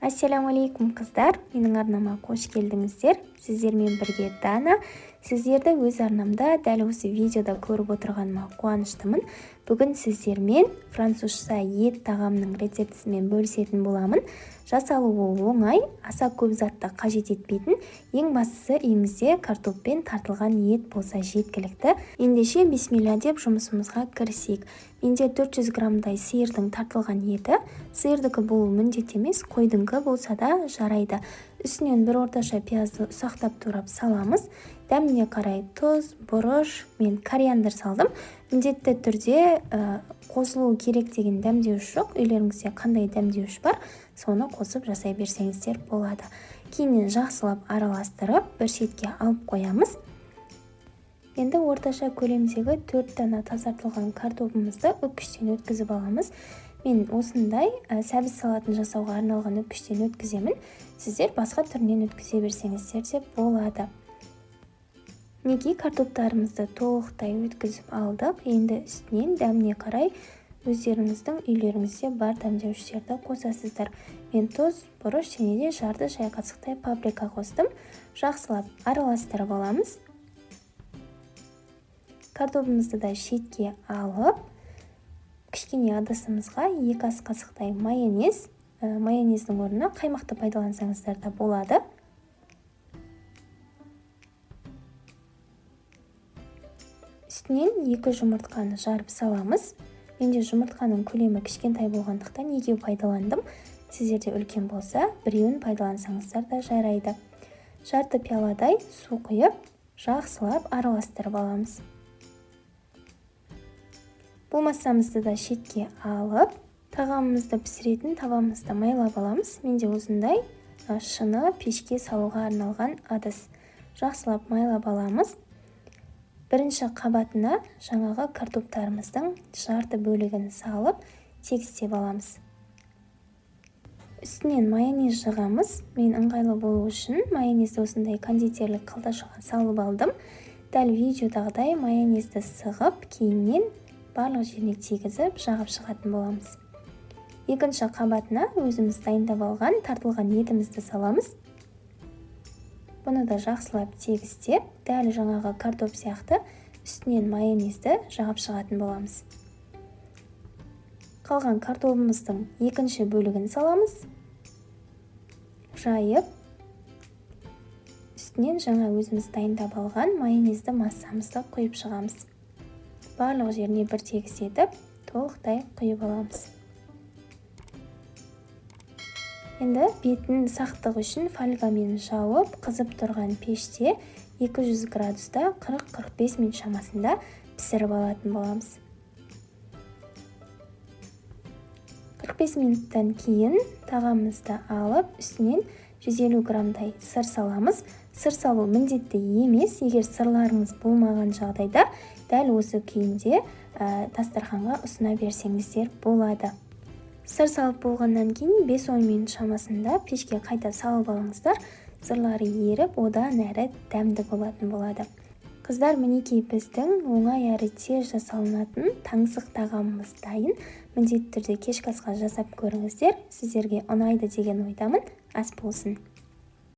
Ассаламу алейкум қыздар, менің арнама қош келдіңіздер. Сіздермен бірге Дана. Сіздерді өз арнамда дәл осы видеода көріп отырғаныма қуаныштымын. Бүгін сіздермен французша ет тағамының рецептісімен бөлісетін боламын. Жасалуы оңай, аса көп затты қажет етпейтін, ең бастысы үйіңізде картоппен тартылған ет болса жеткілікті. Ендеше бисмилля деп жұмысымызға кірісейік. Менде 400 граммдай сиырдың тартылған еті. Сиырдікі болуы міндет емес, қойдыңкі болса да жарайды. Үстінен бір орташа пиязды ұсақтап турап саламыз. Дәміне қарай тұз, бұрыш, мен кориандр салдым. Міндетті түрде қосылуы керек деген дәмдеуіш жоқ. Үйлеріңізде қандай дәмдеуіш бар, соны қосып жасай берсеңіздер болады. Кейіннен жақсылап араластырып, бір шетке алып қоямыз. Енді орташа көлемдегі 4 дана тазартылған картопымызды үккіштен өткізіп аламыз. Мен осындай сәбіз салатын жасауға арналған үккіштен өткіземін. Сіздер басқа түрінен өткізе берсеңіздер де болады. Неге картоптарымызды толықтай өткізіп алдық. Енді үстінен дәміне қарай өздеріңіздің үйлеріңізде бар дәмдеуіштерді қосасыздар. Мен тұз, бұрыш және де жарты шай қасықтай паприка қостым. Жақсылап араластырып аламыз. Картопымызды да шетке алып, кішкене ыдысымызға 2 ас қасықтай майонез, майонездің орнына қаймақты пайдалансаңыздар да болады. Үстінен 2 жұмыртқаны жарып саламыз. Менде жұмыртқаның көлемі кішкентай болғандықтан 2 пайдаландым. Сіздерде үлкен болса, 1-еуін пайдалансаңыздар да жарайды. Жарты пияладай су құйып, жақсылап араластырып аламыз. Бұл массамызды да шетке алып, тағамымызды пісіретін тавамызды майлап аламыз. Менде осындай шыны пешке салуға арналған ыдыс. Жақсылап майлап аламыз. Бірінші қабатына жаңағы картоптарымыздың жарты бөлігін салып, тегістеп аламыз. Үстінен майонез жағамыз. Мен ыңғайлы болу үшін майонезді осындай кондитерлік қалташыға салып алдым. Дәл видеодағыдай майонезді сығып, кейіннен барлық жеріне тегізіп жағып шығатын боламыз. Екінші қабатына өзіміз дайындап алған тартылған етімізді саламыз. Бұны да жақсылап тегістеп, дәл жаңағы картоп сияқты үстінен майонезді жағып шығатын боламыз. Қалған картопымыздың екінші бөлігін саламыз. Жайып, үстінен жаңа өзіміз дайындап алған майонезді массамызды құйып шығамыз. Барлық жеріне бір тегістетіп, толықтай құйып аламыз. Енді бетін сақтық үшін фольгамен жауып, қызып тұрған пеште 200 градуста 40-45 минут шамасында пісіріп алатын боламыз. 45 минуттан кейін тағамызды алып, үстінен 150 граммдай сыр саламыз. Сыр салу міндетті емес, егер сырларыңыз болмаған жағдайда, дәл осы күйінде дастарханға ұсына берсеңіздер болады. Сыр салып болғаннан кейін 5-10 минут шамасында пешке қайта салып алыңыздар. Сырлары еріп, одан әрі дәмді болатын болады. Қыздар, мінекей біздің оңай әрі тез жасалынатын таңсық тағамымыз дайын. Міндетті түрде кешкі асқа жасап көріңіздер. Сіздерге ұнайды деген ойдамын. Ас болсын.